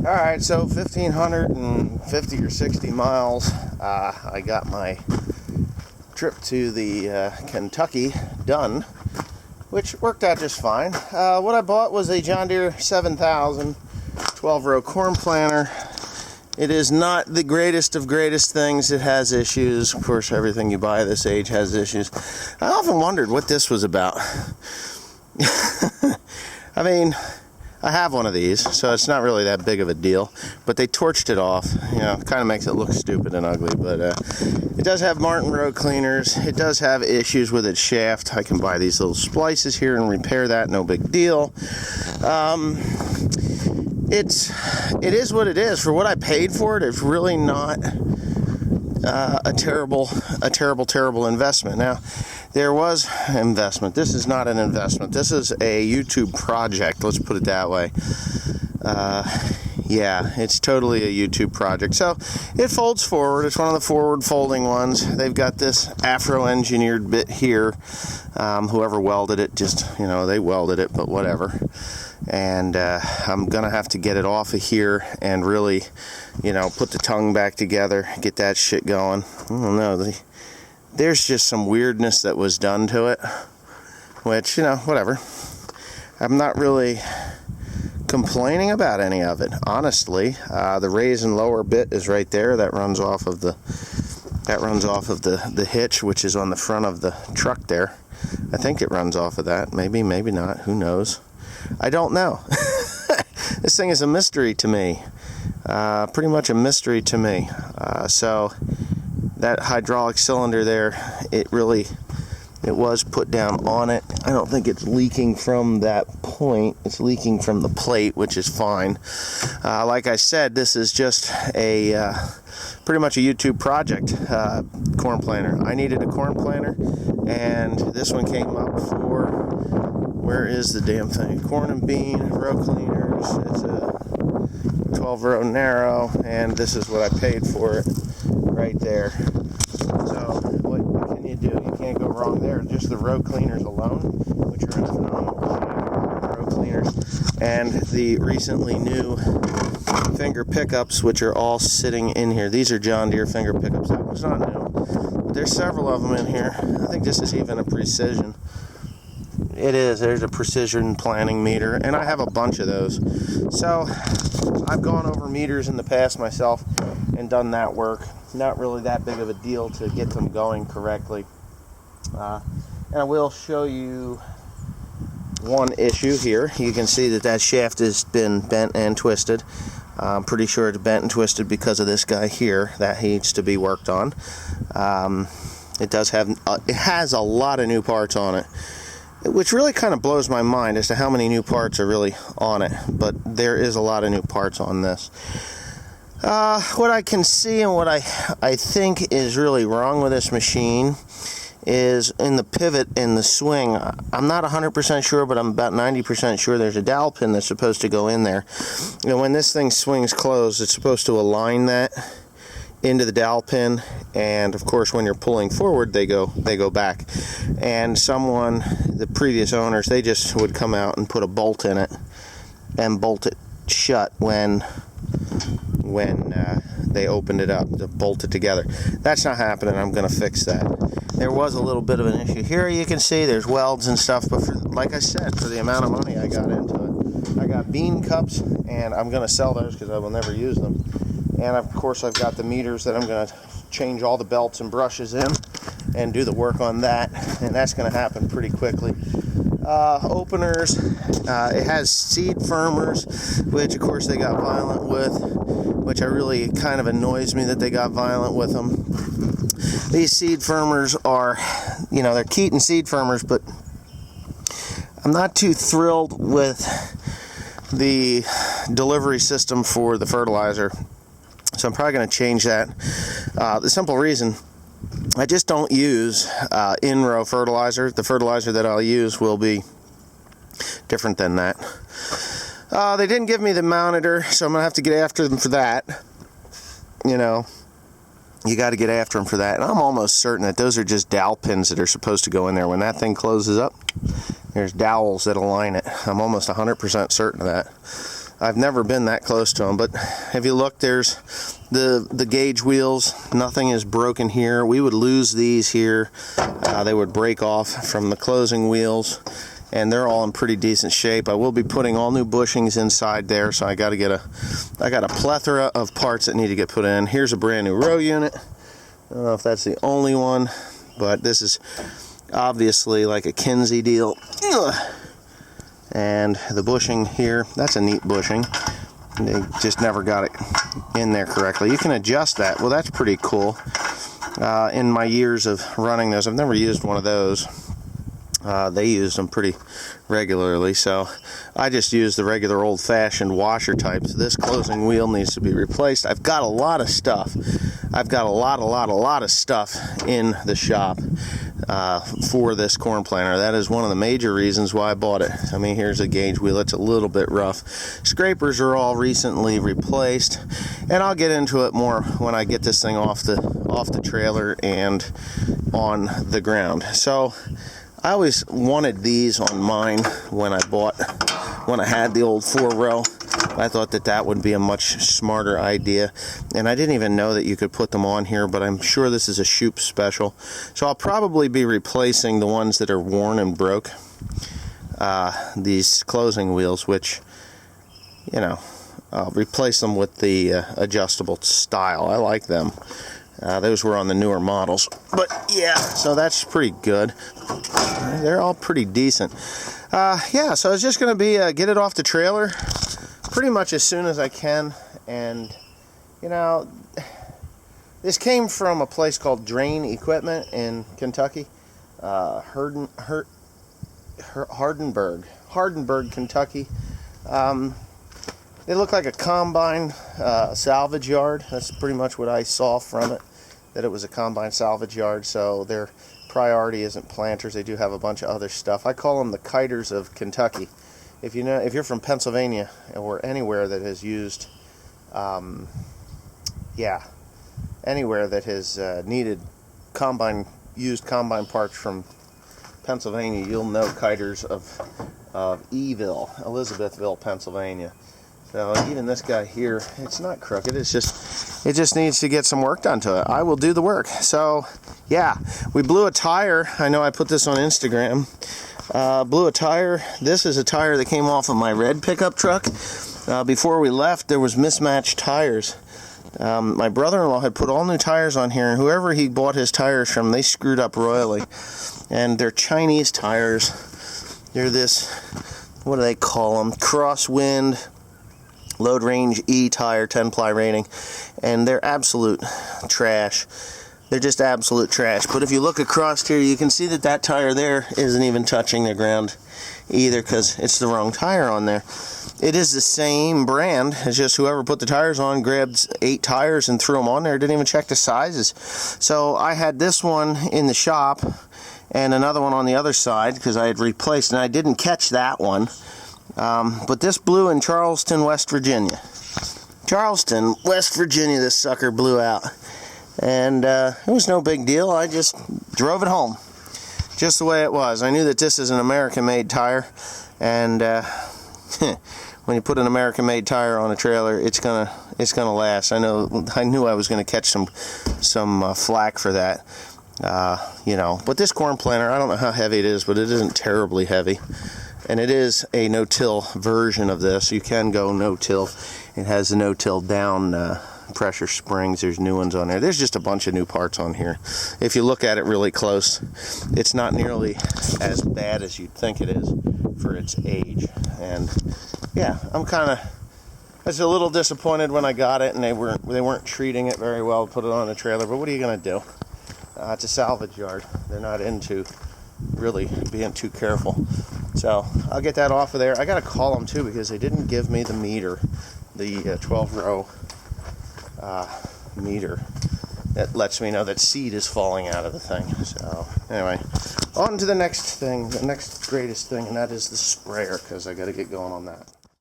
Alright, so 1,550 or 60 miles. I got my trip to the Kentucky done, which worked out just fine. What I bought was a John Deere 7000 12-row corn planter. It is not the greatest of greatest things. It has issues. Of course, everything you buy this age has issues. I often wondered what this was about. I mean, I have one of these, so it's not really that big of a deal, but they torched it off. You know, kind of makes it look stupid and ugly, but it does have Martin road cleaners. It does have issues with its shaft. I can buy these little splices here and repair that, no big deal. It is what it is. For what I paid for it, it's really not a terrible investment. Now, there was investment. This is not an investment. This is a YouTube project. Let's put it that way. Yeah, it's totally a YouTube project. So it folds forward. It's one of the forward folding ones. They've got this Afro-engineered bit here. Whoever welded it, just, you know, they welded it, but whatever. And I'm gonna have to get it off of here and really, you know, put the tongue back together, get that shit going. I don't know. There's just some weirdness that was done to it, which, you know, whatever. I'm not really complaining about any of it, honestly. The raise and lower bit is right there. That runs off of the hitch, which is on the front of the truck there. I think it runs off of that. Maybe not. Who knows? I don't know. This thing is a mystery to me. Pretty much a mystery to me. So that hydraulic cylinder there, it was put down on it. I don't think it's leaking from that point. It's leaking from the plate, which is fine. Like I said, this is just a pretty much a YouTube project corn planter. I needed a corn planter, and this one came up for, where is the damn thing? Corn and bean, row cleaners. It's a 12-row narrow, and this is what I paid for it right there. So what can you do? You can't go wrong there. Just the row cleaners alone, which are in phenomenal shape. Row cleaners, and the recently new finger pickups, which are all sitting in here. These are John Deere finger pickups. That one's not new, but there's several of them in here. I think this is even a precision. It is. There's a precision planning meter, and I have a bunch of those. So I've gone over meters in the past myself and done that work. Not really that big of a deal to get them going correctly. And I will show you one issue here. You can see that shaft has been bent and twisted. I'm pretty sure it's bent and twisted because of this guy here. That needs to be worked on. It has a lot of new parts on it, which really kind of blows my mind as to how many new parts are really on it. But there is a lot of new parts on this. What I can see and what I think is really wrong with this machine is in the pivot and the swing. I'm not 100% sure, but I'm about 90% sure there's a dowel pin that's supposed to go in there. And when this thing swings closed, it's supposed to align that into the dowel pin, and of course when you're pulling forward they go back. And the previous owners, they just would come out and put a bolt in it and bolt it shut when they opened it up to bolt it together. That's not happening. I'm going to fix that. There was a little bit of an issue here. You can see there's welds and stuff, but like I said, for the amount of money I got into it, I got bean cups, and I'm going to sell those because I will never use them. And of course I've got the meters that I'm going to change all the belts and brushes in and do the work on that, and that's going to happen pretty quickly. Openers, it has seed firmers, which of course they got violent with, which really kind of annoys me that they got violent with them. These seed firmers are, you know, they're Keaton seed firmers, but I'm not too thrilled with the delivery system for the fertilizer. So I'm probably going to change that. The simple reason, I just don't use in-row fertilizer. The fertilizer that I'll use will be different than that. They didn't give me the monitor, so I'm going to have to get after them for that. You know, you got to get after them for that. And I'm almost certain that those are just dowel pins that are supposed to go in there. When that thing closes up, there's dowels that align it. I'm almost 100% certain of that. I've never been that close to them, but if you look, there's the gauge wheels. Nothing is broken here. We would lose these here. They would break off from the closing wheels, and they're all in pretty decent shape. I will be putting all new bushings inside there, so I got a plethora of parts that need to get put in. Here's a brand new row unit. I don't know if that's the only one, but this is obviously like a Kinsey deal. And the bushing here, that's a neat bushing. They just never got it in there correctly. You can adjust that. Well, that's pretty cool. In my years of running those, I've never used one of those. They used them pretty regularly, so I just use the regular old-fashioned washer types. This closing wheel needs to be replaced. I've got a lot of stuff. I've got a lot of stuff in the shop for this corn planter. That is one of the major reasons why I bought it. I mean, here's a gauge wheel. It's a little bit rough. Scrapers are all recently replaced, and I'll get into it more when I get this thing off the trailer and on the ground. So I always wanted these on mine when I had the old 4-row. I thought that would be a much smarter idea, and I didn't even know that you could put them on here, but I'm sure this is a Shoop special. So I'll probably be replacing the ones that are worn and broke, these closing wheels, which, you know, I'll replace them with the adjustable style. I like them. Those were on the newer models, but yeah, so that's pretty good. They're all pretty decent. Yeah, so it's just going to be get it off the trailer pretty much as soon as I can. And, you know, this came from a place called Drain Equipment in Kentucky. Hardenburg, Kentucky. They look like a combine salvage yard. That's pretty much what I saw from it, that it was a combine salvage yard. So their priority isn't planters. They do have a bunch of other stuff. I call them the kiters of Kentucky. If you're from Pennsylvania or anywhere that has used, anywhere that has needed used combine parts from Pennsylvania, you'll know kiters of Elizabethville, Pennsylvania. So even this guy here, it's not crooked. It just needs to get some work done to it. I will do the work. So yeah, we blew a tire. I know I put this on Instagram. Blew a tire. This is a tire that came off of my red pickup truck. Before we left, there was mismatched tires. My brother-in-law had put all new tires on here, and whoever he bought his tires from, they screwed up royally. And they're Chinese tires. They're this, what do they call them? Crosswind Load Range E tire, 10-ply rating, and they're absolute trash. They're just absolute trash. But if you look across here, you can see that tire there isn't even touching the ground either, because it's the wrong tire on there. It is the same brand. It's just whoever put the tires on grabbed 8 tires and threw them on there. Didn't even check the sizes. So I had this one in the shop and another one on the other side because I had replaced, and I didn't catch that one. But this blew in Charleston, West Virginia. Charleston, West Virginia, this sucker blew out. And it was no big deal. I just drove it home just the way it was. I knew that this is an American-made tire, and when you put an American-made tire on a trailer, it's gonna last. I knew I was gonna catch some flack for that, you know. But this corn planter, I don't know how heavy it is, but it isn't terribly heavy, and it is a no-till version of this. You can go no-till. It has the no-till down pressure springs. There's new ones on there. There's just a bunch of new parts on here. If you look at it really close, it's not nearly as bad as you'd think it is for its age. And yeah, I was a little disappointed when I got it, and they weren't treating it very well. Put it on a trailer, but what are you gonna do? It's a salvage yard. They're not into really being too careful. So I'll get that off of there. I gotta call them too, because they didn't give me the meter, the 12-row meter that lets me know that seed is falling out of the thing. So anyway, on to the next thing, the next greatest thing, and that is the sprayer, because I got to get going on that.